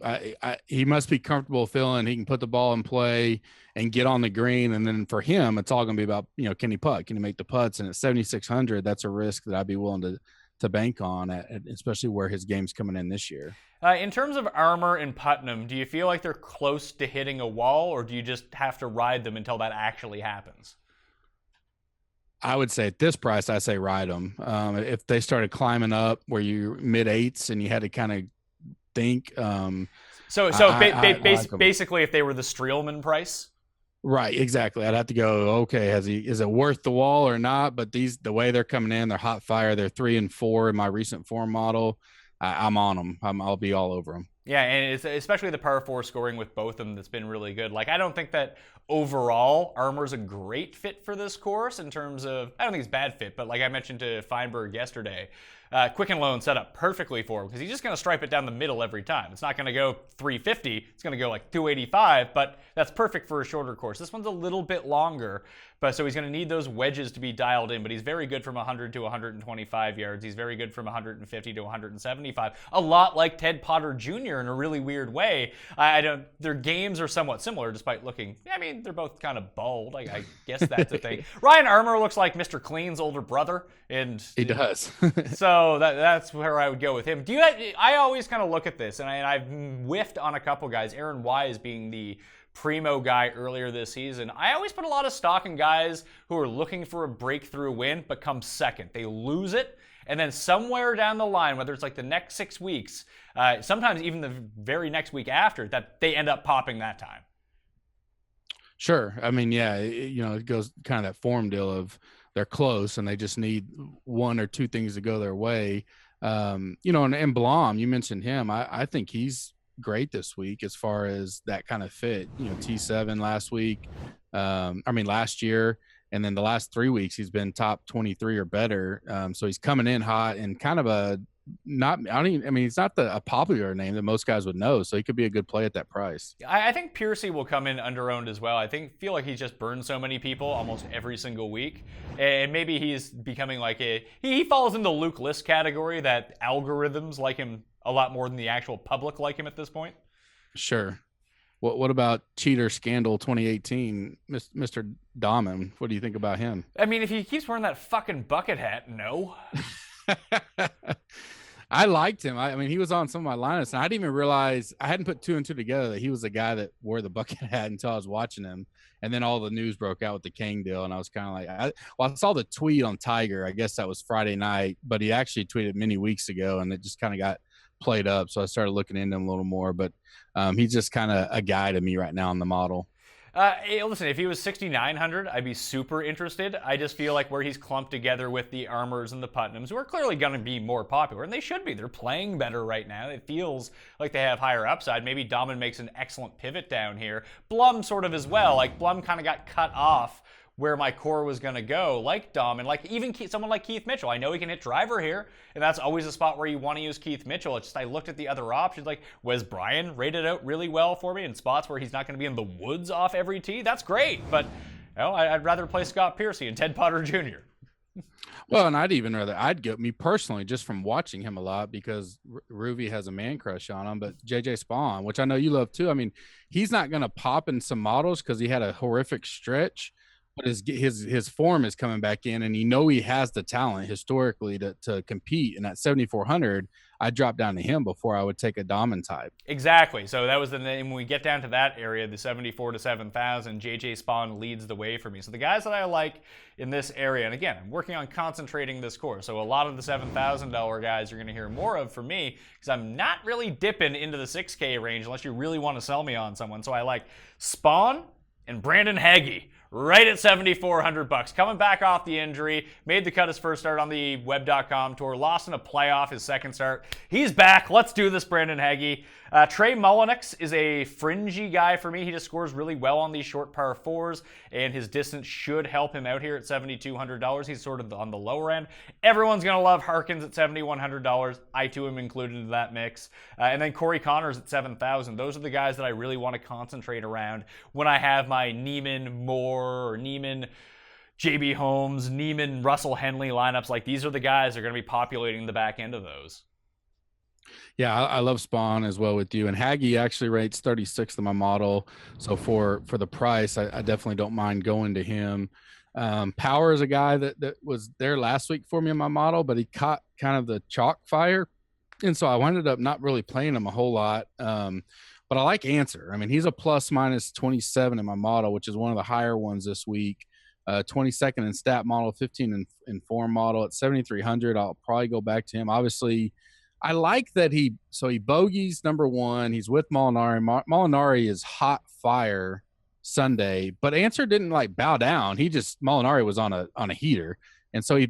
he must be comfortable feeling he can put the ball in play and get on the green. And then for him, it's all going to be about, can he putt? Can he make the putts? And at 7,600, that's a risk that I'd be willing to bank on, especially where his game's coming in this year. In terms of Armour and Putnam, do you feel like they're close to hitting a wall, or do you just have to ride them until that actually happens? I would say at this price, I say ride them. If they started climbing up where you're mid-8s and you had to kind of think. Basically, if they were the Streelman price? Right, exactly. I'd have to go, okay, is it worth the wall or not? But the way they're coming in, they're hot fire. They're 3 and 4 in my recent form model. I'm on them. I'll be all over them. Yeah, and it's especially the par 4 scoring with both of them that's been really good. Like, I don't think that overall Armour's a great fit for this course in terms of, I don't think it's a bad fit, but like I mentioned to Feinberg yesterday, Quicken Loan set up perfectly for him because he's just going to stripe it down the middle every time. It's not going to go 350. It's going to go like 285, but that's perfect for a shorter course. This one's a little bit longer, but so he's going to need those wedges to be dialed in, but he's very good from 100 to 125 yards. He's very good from 150 to 175. A lot like Ted Potter Jr. in a really weird way. Their games are somewhat similar despite looking, they're both kind of bald. I guess that's a thing. Ryan Armour looks like Mr. Clean's older brother. And he does. So that's where I would go with him. I always kind of look at this, and I've whiffed on a couple guys, Aaron Wise being the primo guy earlier this season. I always put a lot of stock in guys who are looking for a breakthrough win but come second. They lose it, and then somewhere down the line, whether it's like the next 6 weeks, sometimes even the very next week after, that they end up popping that time. Sure. I mean, yeah, it goes kind of that form deal of they're close and they just need one or two things to go their way. And Blom, you mentioned him. I think he's great this week as far as that kind of fit. T7 last year, and then the last 3 weeks he's been top 23 or better. So he's coming in hot and kind of he's not a popular name that most guys would know, so he could be a good play at that price. I think Piercy will come in under-owned as well. Feel like he's just burned so many people almost every single week, and maybe he's becoming like he falls in the Luke List category that algorithms like him a lot more than the actual public like him at this point. Sure. What about Cheater Scandal 2018, Mr. Dahman? What do you think about him? I mean, if he keeps wearing that fucking bucket hat, no. I liked him. I mean, he was on some of my lineups, and I didn't even realize, I hadn't put two and two together that he was the guy that wore the bucket hat until I was watching him. And then all the news broke out with the Kang deal, and I was kind of like, I saw the tweet on Tiger. I guess that was Friday night, but he actually tweeted many weeks ago, and it just kind of got played up. So I started looking into him a little more, but he's just kind of a guy to me right now on the model. Listen, if he was 6,900, I'd be super interested. I just feel like where he's clumped together with the Armors and the Putnams, who are clearly going to be more popular, and they should be. They're playing better right now. It feels like they have higher upside. Maybe Dahman makes an excellent pivot down here. Blum sort of as well. Like, Blum kind of got cut off where my core was going to go, like Dahman, like even someone like Keith Mitchell. I know he can hit driver here, and that's always a spot where you want to use Keith Mitchell. It's just I looked at the other options, like Wes Bryan rated out really well for me in spots where he's not going to be in the woods off every tee. That's great, but I'd rather play Scott Piercy and Ted Potter Jr. Well, and I'd go, me personally, just from watching him a lot, because Ruby has a man crush on him, but JJ Spawn, which I know you love too. I mean, he's not going to pop in some models because he had a horrific stretch, but his form is coming back in, and he has the talent historically to compete. And at 7,400, I dropped down to him before I would take a Dahman type. Exactly. So that was the name. When we get down to that area, the 74 to 7,000, JJ Spawn leads the way for me. So the guys that I like in this area, and again, I'm working on concentrating this course. So a lot of the $7,000 guys you're going to hear more of from me, because I'm not really dipping into the 6K range unless you really want to sell me on someone. So I like Spawn and Brandon Hagy. Right at $7,400. Coming back off the injury, made the cut his first start on the web.com tour, lost in a playoff his second start. He's back. Let's do this, Brandon Hagy. Trey Mullenix is a fringy guy for me. He just scores really well on these short par fours, and his distance should help him out here at $7,200. He's sort of on the lower end. Everyone's going to love Harkins at $7,100. I too am included in that mix. And then Corey Connors at $7,000. Those are the guys that I really want to concentrate around when I have my Neiman Moore or Neiman JB Holmes, Neiman Russell Henley lineups. Like, these are the guys that are going to be populating the back end of those. Yeah, I love Spawn as well with you. And Hagy actually rates 36th in my model. So for the price, I definitely don't mind going to him. Power is a guy that was there last week for me in my model, but he caught kind of the chalk fire. And so I ended up not really playing him a whole lot. But I like Answer. I mean, he's a plus minus 27 in my model, which is one of the higher ones this week. 22nd in stat model, 15 in form model at 7,300. I'll probably go back to him. Obviously, I like that he bogeys number one. He's with Molinari. Molinari is hot fire Sunday, but Answer didn't bow down. Molinari was on a heater. And so he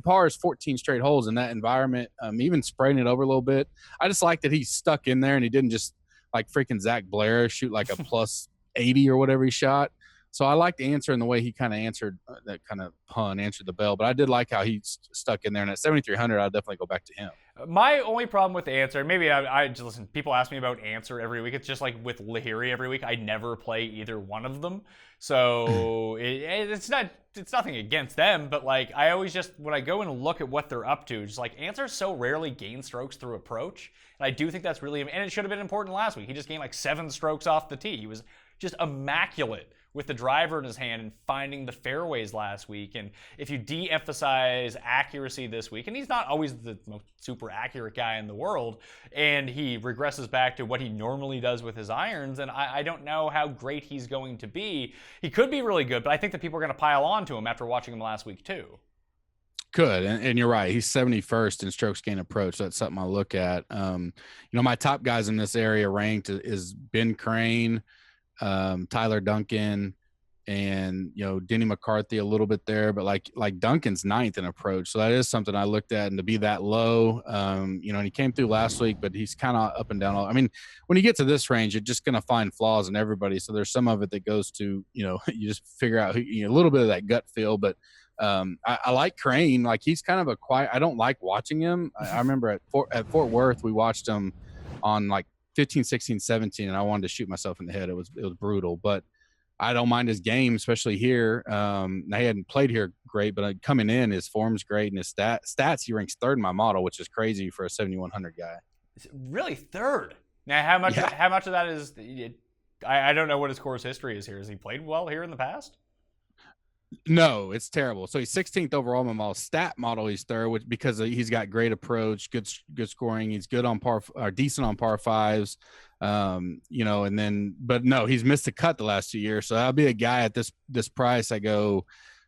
pars 14 straight holes in that environment, even spraying it over a little bit. I just like that he's stuck in there and he didn't just like freaking Zach Blair shoot like a plus 80 or whatever he shot. So I liked the answer and the way he kind of answered that kind of pun, answered the bell. But I did like how he stuck in there. And at 7,300, I'd definitely go back to him. My only problem with the answer, maybe I just listen, people ask me about answer every week. It's just like with Lahiri every week. I never play either one of them. So it's nothing against them. But I always just, when I go and look at what they're up to, just answer so rarely gain strokes through approach. And I do think that's really, and it should have been important last week. He just gained 7 strokes off the tee. He was just immaculate with the driver in his hand and finding the fairways last week. And if you de-emphasize accuracy this week, and he's not always the most super accurate guy in the world, and he regresses back to what he normally does with his irons, and I don't know how great he's going to be. He could be really good, but I think that people are going to pile on to him after watching him last week too. Could, and you're right. He's 71st in strokes gained approach. So that's something I look at. My top guys in this area ranked is Ben Crane, Tyler Duncan, and Denny McCarthy a little bit there, but like Duncan's 9th in approach, so that is something I looked at. And to be that low, and he came through last week, but he's kind of up and down. I mean, when you get to this range, you're just going to find flaws in everybody. So there's some of it that goes to you just figure out a little bit of that gut feel. But I like Crane. Like, he's kind of a quiet. I don't like watching him. I remember at Fort Worth, we watched him on like 15, 16, 17, and I wanted to shoot myself in the head. It was brutal, but I don't mind his game, especially here. He hadn't played here great, but coming in, his form's great, and his stats, he ranks 3rd in my model, which is crazy for a 7,100 guy. Really 3rd? Now, how much of that is? I don't know what his course history is here. Has he played well here in the past? No, it's terrible. So he's 16th overall in my model. Stat model, he's 3rd, because he's got great approach, good scoring. He's good on par, or decent on par 5s. And then, but no, he's missed a cut the last 2 years. So I'll be a guy at this price. I go,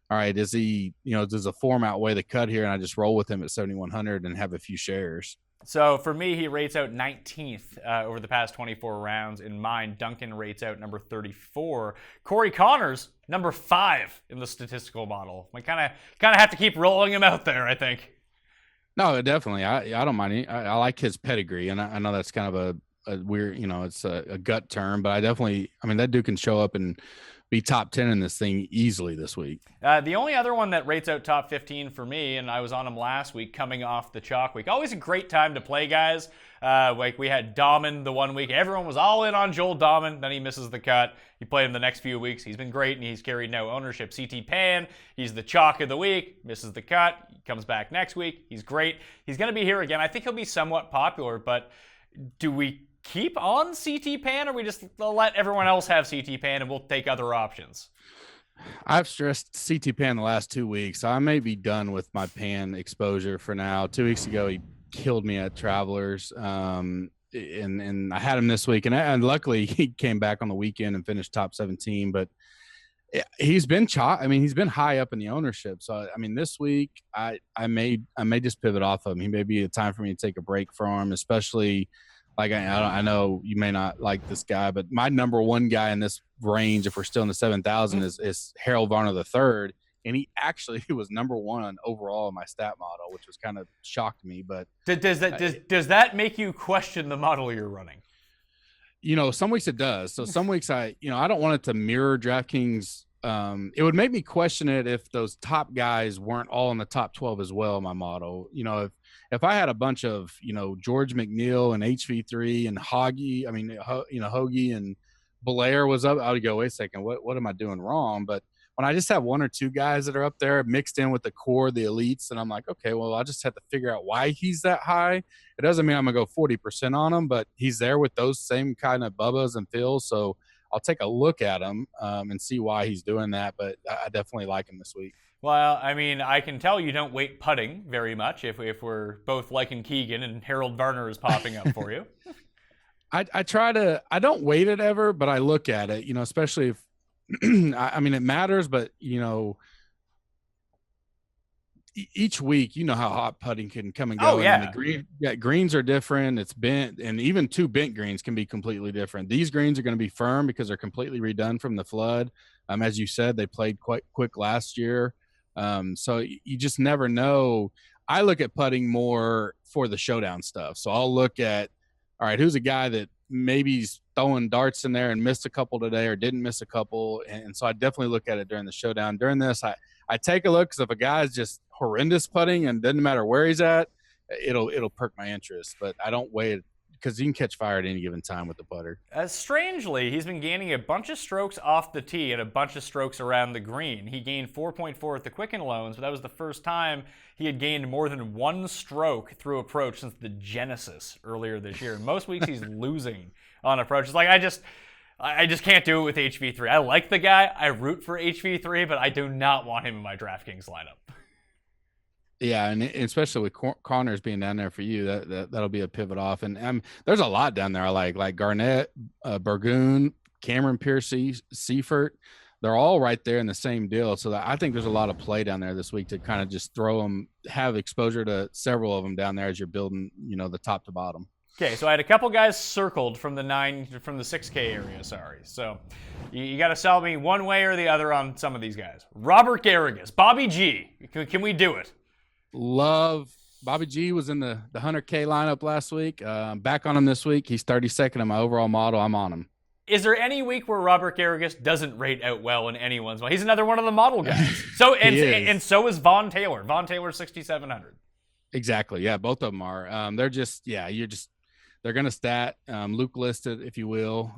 all right, is he, does a form outweigh the cut here? And I just roll with him at 7,100 and have a few shares. So for me, he rates out 19th over the past 24 rounds. In mine, Duncan rates out number 34. Corey Connors, number 5 in the statistical model. We kind of have to keep rolling him out there, I think. No, definitely. I don't mind. I like his pedigree, and I know that's kind of a weird, it's a gut term, but that dude can show up and be top 10 in this thing easily this week. The only other one that rates out top 15 for me, and I was on him last week coming off the chalk week. Always a great time to play, guys. Like we had Dahman the one week. Everyone was all in on Joel Dahman. Then he misses the cut. You play him the next few weeks. He's been great, and he's carried no ownership. CT Pan, he's the chalk of the week. Misses the cut. He comes back next week. He's great. He's going to be here again. I think he'll be somewhat popular, but do we keep on CT Pan, or we just let everyone else have CT Pan and we'll take other options? I've stressed CT Pan the last 2 weeks. I may be done with my Pan exposure for now. 2 weeks ago, he killed me at Travelers. And I had him this week, and luckily he came back on the weekend and finished top 17, but he's been he's been high up in the ownership. So, this week I may just pivot off of him. He may be a time for me to take a break from him, especially like I know you may not like this guy, but my number one guy in this range, if we're still in the 7,000, is Harold Varner III, and he actually was number 1 overall in my stat model, which was kind of shocked me. But does that make you question the model you're running? Some weeks it does. So some weeks I don't want it to mirror DraftKings. It would make me question it if those top guys weren't all in the top 12 as well in my model. If I had a bunch of, George McNeil and HV3 and Hagy, Hoagie and Belair was up, I would go, wait a second, what am I doing wrong? But when I just have 1 or 2 guys that are up there mixed in with the core, the elites, and I'm like, okay, well, I just have to figure out why he's that high. It doesn't mean I'm going to go 40% on him, but he's there with those same kind of Bubbas and Phils. So I'll take a look at him and see why he's doing that. But I definitely like him this week. Well, I can tell you don't weight putting very much if we're both liking Keegan and Harold Varner is popping up for you. I try to – I don't weight it ever, but I look at it, especially if – it matters, but, each week, how hot putting can come and go. Oh, yeah. And greens are different. It's bent, and even 2 bent greens can be completely different. These greens are going to be firm because they're completely redone from the flood. As you said, they played quite quick last year. So you just never know. I look at putting more for the showdown stuff. So I'll look at, all right, who's a guy that maybe he's throwing darts in there and missed a couple today or didn't miss a couple. And so I definitely look at it during the showdown. During this, I take a look, because if a guy's just horrendous putting and doesn't matter where he's at, it'll perk my interest. But I don't weigh it, because you can catch fire at any given time with the putter. Strangely, he's been gaining a bunch of strokes off the tee and a bunch of strokes around the green. He gained 4.4 at the Quicken Loans, but that was the first time he had gained more than 1 stroke through approach since the Genesis earlier this year. Most weeks he's losing on approach. It's like I just can't do it with HV3. I like the guy. I root for HV3, but I do not want him in my DraftKings lineup. Yeah, and especially with Connors being down there for you, that'll be a pivot off. And there's a lot down there. I like Garnett, Burgoon, Cameron Piercy, Seifert. They're all right there in the same deal. So I think there's a lot of play down there this week to kind of just throw them, have exposure to several of them down there as you're building, the top to bottom. Okay, so I had a couple guys circled from the 6K area, sorry. So you got to sell me one way or the other on some of these guys. Robert Garrigus, Bobby G. Can we do it? Love Bobby G was in the 100K lineup last week. Back on him this week. He's 32nd in my overall model. I'm on him. Is there any week where Robert Garrigus doesn't rate out well in anyone's model? He's another one of the model guys. So and so is Von Taylor. Von Taylor 6,700. Exactly. Yeah, both of them are. They're just they're gonna stat. Luke listed, if you will.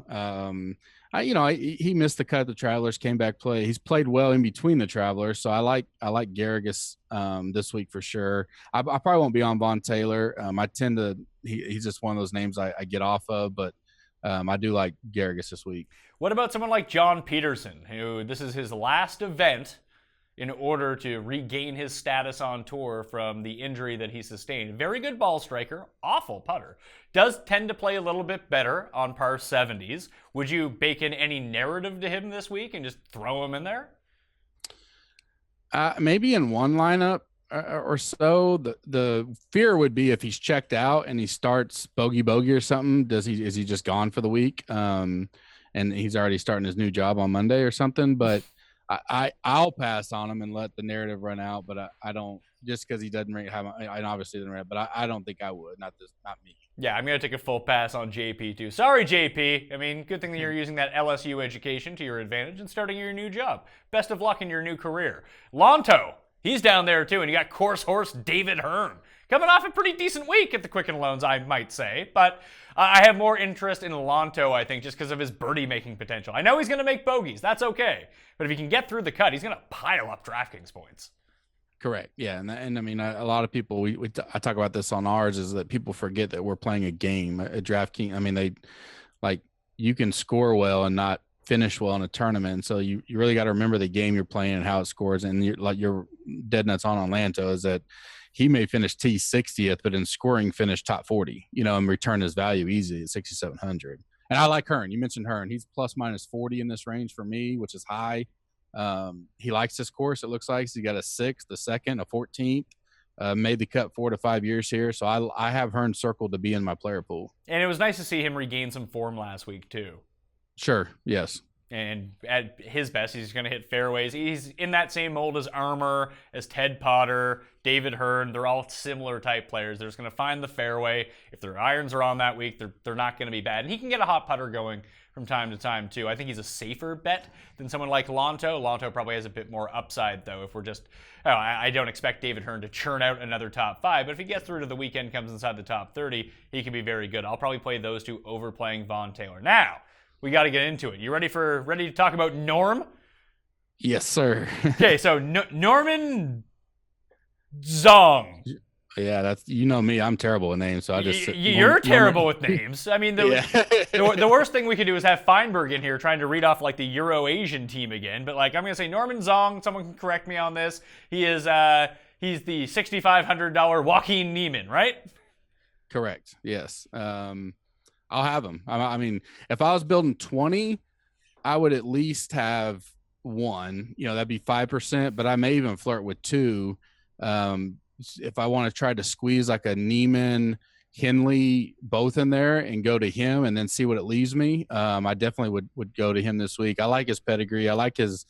He missed the cut at the Travelers, came back play. He's played well in between the Travelers, so I like Garrigus this week for sure. I probably won't be on Von Taylor. I tend to he's just one of those names I get off of, but I do like Garrigus this week. What about someone like John Peterson, who this is his last event in order to regain his status on tour from the injury that he sustained? Very good ball striker, awful putter. Does tend to play a little bit better on par 70s. Would you bake in any narrative to him this week and just throw him in there? Maybe in one lineup or so. The fear would be if he's checked out and he starts bogey or something. Is he just gone for the week? And he's already starting his new job on Monday or something. But I'll pass on him and let the narrative run out. But I don't, just because he doesn't have, I obviously didn't rate, but I don't think I would. Not me. Yeah, I'm going to take a full pass on JP too. Sorry, JP. I mean, good thing that you're using that LSU education to your advantage and starting your new job. Best of luck in your new career. Lonto, he's down there too, and you got course horse David Hearn. Coming off a pretty decent week at the Quicken Loans, I might say. But I have more interest in Lonto, I think, just because of his birdie-making potential. I know he's going to make bogeys. That's okay. But if he can get through the cut, he's going to pile up DraftKings points. Correct. Yeah. And I mean, a lot of people, I talk about this on ours, is that people forget that we're playing a game, a DraftKings. I mean, you can score well and not finish well in a tournament. So you really got to remember the game you're playing and how it scores. And you're dead nuts on Lanto is that he may finish T60th, but in scoring finish top 40, and return his value easy at 6,700. And I like Hearn. You mentioned Hearn. He's plus minus 40 in this range for me, which is high. He likes this course. It looks like he got a 6th, a 2nd, a 14th. Made the cut 4 to 5 years here, so I have Hearn circled to be in my player pool. And it was nice to see him regain some form last week too. Sure. Yes. And at his best, he's going to hit fairways. He's in that same mold as Armour, as Ted Potter, David Hearn. They're all similar type players. They're just going to find the fairway. If their irons are on that week, they're not going to be bad. And he can get a hot putter going from time to time, too. I think he's a safer bet than someone like Lonto. Lonto probably has a bit more upside, though, if we're just... I don't expect David Hearn to churn out another top 5, but if he gets through to the weekend, comes inside the top 30, he can be very good. I'll probably play those two over playing Von Taylor. Now, we got to get into it. You ready to talk about Norm? Yes, sir. Okay, so Norman Zong. Yeah, that's me. I'm terrible with names, so I just you're terrible with names. I mean, the worst thing we could do is have Feinberg in here trying to read off like the Euro-Asian team again. But I'm gonna say Norman Zong. Someone can correct me on this. He is he's the $6,500 Joaquin Neiman, right? Correct. Yes. I'll have him. I mean, if I was building 20, I would at least have one. That'd be 5%, but I may even flirt with 2. If I want to try to squeeze like a Neiman, Henley, both in there and go to him and then see what it leaves me, I definitely would go to him this week. I like his pedigree. I like his,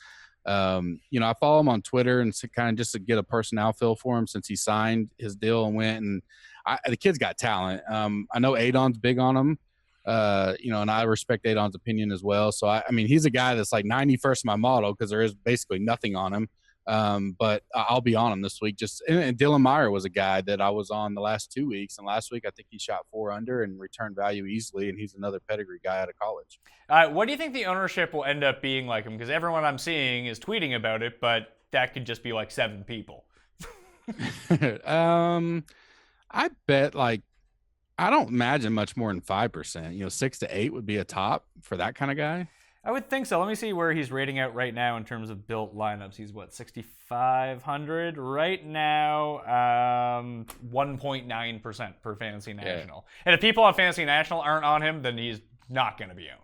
I follow him on Twitter and kind of just to get a personnel feel for him since he signed his deal and went. And the kid's got talent. I know Adon's big on him. And I respect Adon's opinion as well. So, I mean, he's a guy that's like 91st in my model because there is basically nothing on him. But I'll be on him this week. And Dylan Meyer was a guy that I was on the last 2 weeks. And last week, I think he shot 4 under and returned value easily. And he's another pedigree guy out of college. What do you think the ownership will end up being like him? Because everyone I'm seeing is tweeting about it, but that could just be like 7 people. I bet I don't imagine much more than 5%. 6 to 8 would be a top for that kind of guy. I would think so. Let me see where he's rating out right now in terms of built lineups. He's what, 6,500 right now, 1.9% per Fantasy National. Yeah. And if people on Fantasy National aren't on him, then he's not going to be owned.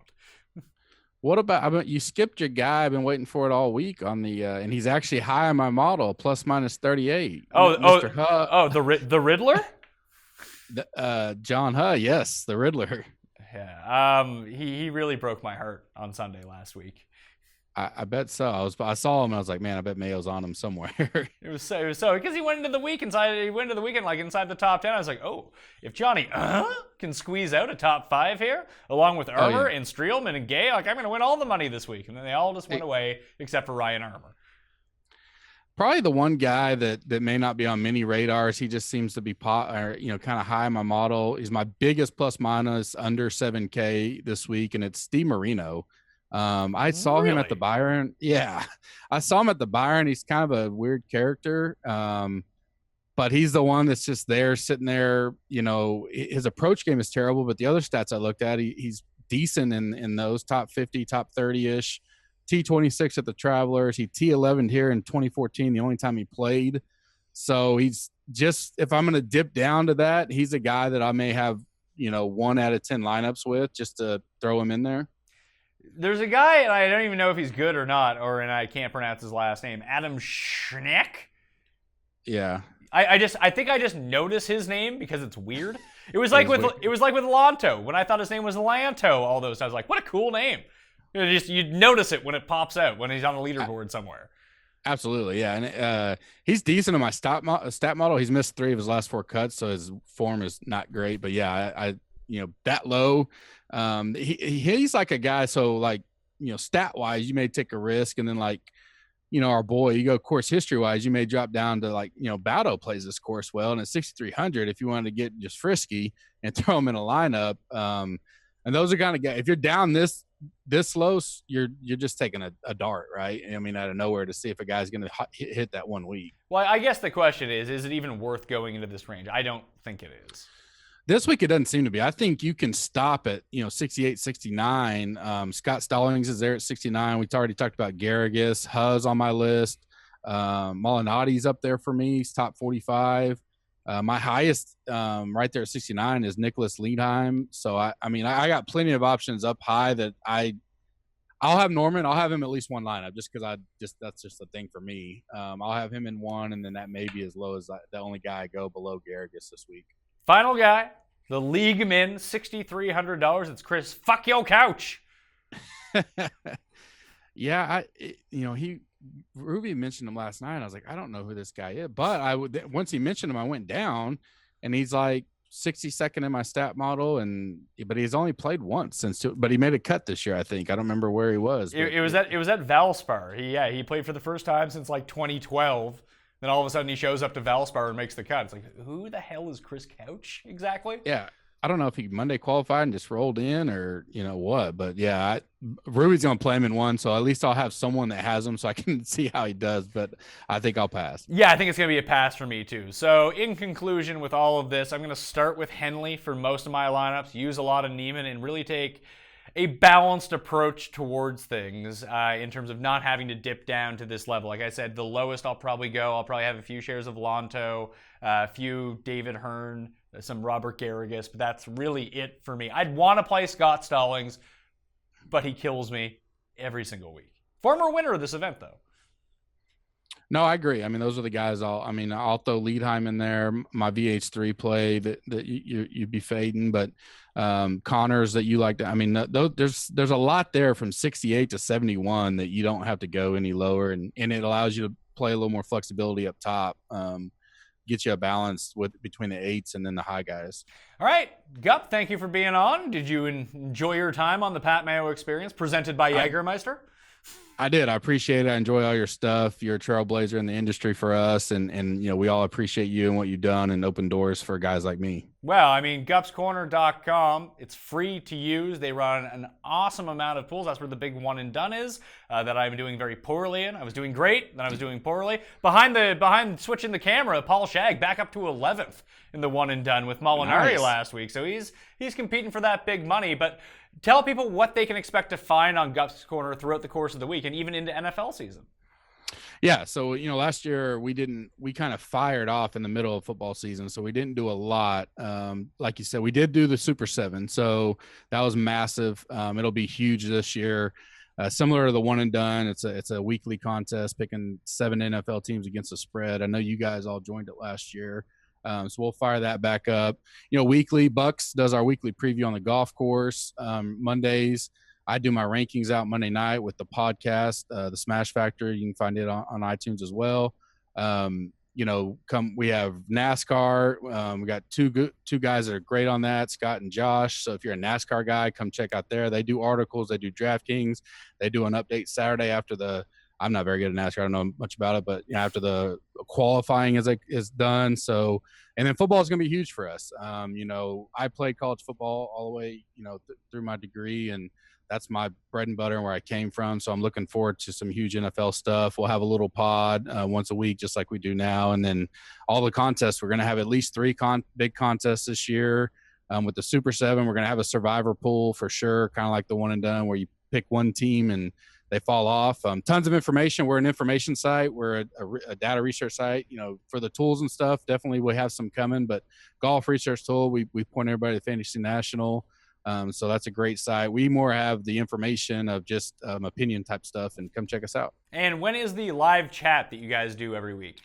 What about you? Skipped your guy. I've been waiting for it all week on the, and he's actually high on my model, plus minus 38. Mr. Huh. The Riddler. John Huh, yes, the Riddler. Yeah, he really broke my heart on Sunday last week. I bet so. I saw him and I was like, man, I bet Mayo's on him somewhere. It was so because he went into the week like inside the top 10. I was like, oh, if Johnny can squeeze out a top 5 here, along with Armour and Streelman and Gay, like I'm gonna win all the money this week. And then they all just went away except for Ryan Armour. Probably the one guy that may not be on many radars. He just seems to be kind of high in my model. He's my biggest plus minus under 7K this week, and it's Steve Marino. I saw him at the Byron. Yeah, I saw him at the Byron. He's kind of a weird character, but he's the one that's just there, sitting there. His approach game is terrible, but the other stats I looked at, he's decent in those top 50, top 30-ish. T26 at the Travelers. He T11'd here in 2014, the only time he played. So he's just, if I'm going to dip down to that, he's a guy that I may have, 1 out of 10 lineups with just to throw him in there. There's a guy, and I don't even know if he's good or not, and I can't pronounce his last name, Adam Schneck. Yeah. I think I just notice his name because it's weird. It was like with Lanto. When I thought his name was Lanto all those times, like, what a cool name. You'd notice it when it pops out, when he's on a leaderboard somewhere. Absolutely, yeah. And he's decent in my stat model. He's missed 3 of his last 4 cuts, so his form is not great. But yeah, I that low. He's like a guy, so like, stat-wise, you may take a risk, and then like, our boy, you go course history-wise, you may drop down to like, Baudo plays this course well, and at 6,300, if you wanted to get just frisky and throw him in a lineup, and those are kind of guys, if you're down this low, you're just taking a dart, right? I mean, out of nowhere to see if a guy's going to hit that 1 week. Well, I guess the question is it even worth going into this range? I don't think it is. This week, it doesn't seem to be. I think you can stop at, 68, 69. Scott Stallings is there at 69. We already talked about Garrigus. Huz on my list. Molinati's up there for me. He's top 45. My highest right there at 69 is Nicholas Liedheim. So, I got plenty of options up high that I'll have Norman. I'll have him at least 1 lineup just because that's just a thing for me. I'll have him in 1, and then that may be as low as the only guy I go below Garrigus this week. Final guy, the league min, $6,300. It's Chris. Fuck your couch. Yeah, Ruby mentioned him last night. I was like, I don't know who this guy is, but once he mentioned him, I went down, and he's like 62nd in my stat model, but he's only played once but he made a cut this year. I think I don't remember where he was. It was at Valspar. He played for the first time since like 2012. Then all of a sudden he shows up to Valspar and makes the cut. It's like, who the hell is Chris Couch exactly? Yeah. I don't know if he Monday qualified and just rolled in or what, but yeah, Ruby's going to play him in 1. So at least I'll have someone that has him so I can see how he does, but I think I'll pass. Yeah, I think it's going to be a pass for me too. So in conclusion with all of this, I'm going to start with Henley for most of my lineups, use a lot of Neiman, and really take a balanced approach towards things in terms of not having to dip down to this level. Like I said, the lowest I'll probably have a few shares of Lanto, a few David Hearn, some Robert Garrigus, but that's really it for me. I'd want to play Scott Stallings, but he kills me every single week. Former winner of this event, though. No, I agree. I mean, those are the guys. I'll throw Liedheim in there. My VH3 play that you'd be fading, but Connors that you like to. I mean, there's a lot there from 68 to 71 that you don't have to go any lower, and it allows you to play a little more flexibility up top. Get you a balance between the 8s and then the high guys. All right, Gup, thank you for being on. Did you enjoy your time on the Pat Mayo Experience presented by Jägermeister? I did. I appreciate it. I enjoy all your stuff. You're a trailblazer in the industry for us, and we all appreciate you and what you've done and open doors for guys like me. Well, I mean, gupscorner.com, it's free to use. They run an awesome amount of pools. That's where the big one and done is that I'm doing very poorly in. I was doing great, then I was doing poorly. Behind switching the camera, Paul Shag back up to 11th in the one and done with Molinari last week. So he's competing for that big money. But tell people what they can expect to find on Gups Corner throughout the course of the week and even into NFL season. Yeah, so last year we kind of fired off in the middle of football season, so we didn't do a lot. Like you said, we did do the Super 7, so that was massive. It'll be huge this year. Similar to the one and done, it's a weekly contest picking 7 NFL teams against the spread. I know you guys all joined it last year. So we'll fire that back up. Weekly, Bucks does our weekly preview on the golf course. Mondays, I do my rankings out Monday night with the podcast, the Smash Factor. You can find it on iTunes as well. We have NASCAR. We got two guys that are great on that, Scott and Josh. So if you're a NASCAR guy, come check out there. They do articles. They do DraftKings. They do an update Saturday after I'm not very good at NASCAR. I don't know much about it, but after the qualifying is done. So, and then football is going to be huge for us. I played college football all the way, through my degree, and that's my bread and butter and where I came from. So I'm looking forward to some huge NFL stuff. We'll have a little pod once a week, just like we do now. And then all the contests, we're going to have at least 3 big contests this year. With the Super 7, we're going to have a survivor pool for sure, kind of like the one and done where you pick one team and they fall off. Tons of information. We're an information site. We're a data research site, for the tools and stuff. Definitely we have some coming, but golf research tool, we point everybody to Fantasy National. So that's a great site. We more have the information of just opinion type stuff, and come check us out. And when is the live chat that you guys do every week?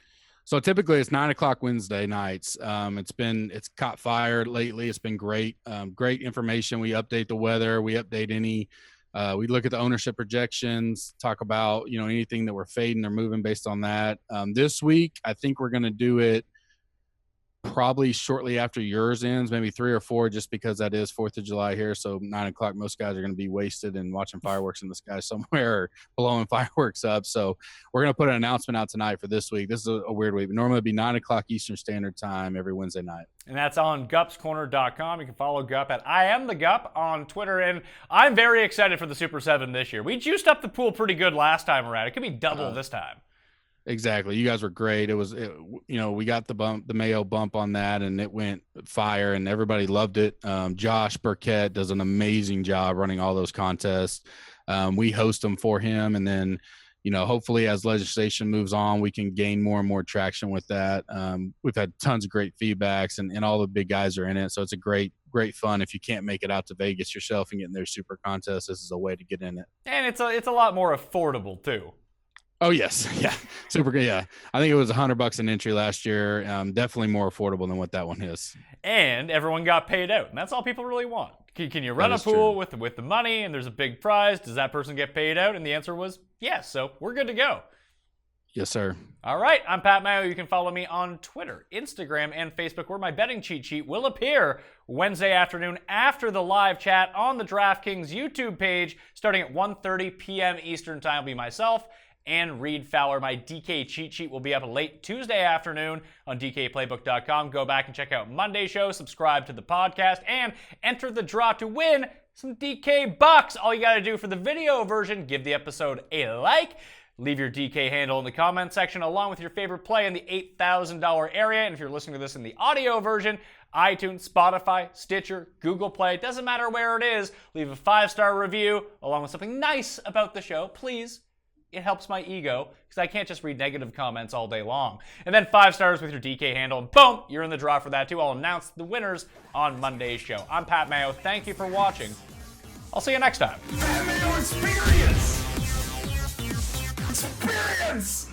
So typically it's 9:00 Wednesday nights. It's caught fire lately. It's been great. Great information. We update the weather. We update we look at the ownership projections, talk about, anything that we're fading or moving based on that. This week, I think we're going to do it probably shortly after yours ends, maybe 3 or 4, just because that is 4th of July here. So 9:00, most guys are going to be wasted and watching fireworks in the sky somewhere or blowing fireworks up. So we're going to put an announcement out tonight for this week. This is a weird week. Normally it'd be 9:00 Eastern Standard Time every Wednesday night. And that's on gupscorner.com. You can follow Gup at I Am The Gup on Twitter. And I'm very excited for the Super 7 this year. We juiced up the pool pretty good last time around. It could be double this time. Exactly. You guys were great. We got the Mayo bump on that, and it went fire, and everybody loved it. Josh Burkett does an amazing job running all those contests. We host them for him, and then, hopefully as legislation moves on, we can gain more and more traction with that. We've had tons of great feedbacks, and all the big guys are in it. So it's a great fun. If you can't make it out to Vegas yourself and get in their super contest, this is a way to get in it. And it's a lot more affordable too. Oh yes, yeah, super good. Yeah, I think it was $100 an entry last year. Definitely more affordable than what that one is. And everyone got paid out, and that's all people really want. Can you run a pool with the money, and there's a big prize? Does that person get paid out? And the answer was yes. So we're good to go. Yes, sir. All right, I'm Pat Mayo. You can follow me on Twitter, Instagram, and Facebook, where my betting cheat sheet will appear Wednesday afternoon after the live chat on the DraftKings YouTube page, starting at 1:30 p.m. Eastern Time. Will be myself and Reed Fowler. My DK cheat sheet will be up late Tuesday afternoon on DKPlaybook.com. Go back and check out Monday's show, subscribe to the podcast, and enter the draw to win some DK bucks. All you got to do for the video version, give the episode a like, leave your DK handle in the comment section along with your favorite play in the $8,000 area. And if you're listening to this in the audio version, iTunes, Spotify, Stitcher, Google Play, doesn't matter where it is, leave a 5-star review along with something nice about the show, please. It helps my ego because I can't just read negative comments all day long. And then 5 stars with your DK handle, and boom, you're in the draw for that too. I'll announce the winners on Monday's show. I'm Pat Mayo. Thank you for watching. I'll see you next time. Mayo experience! Experience!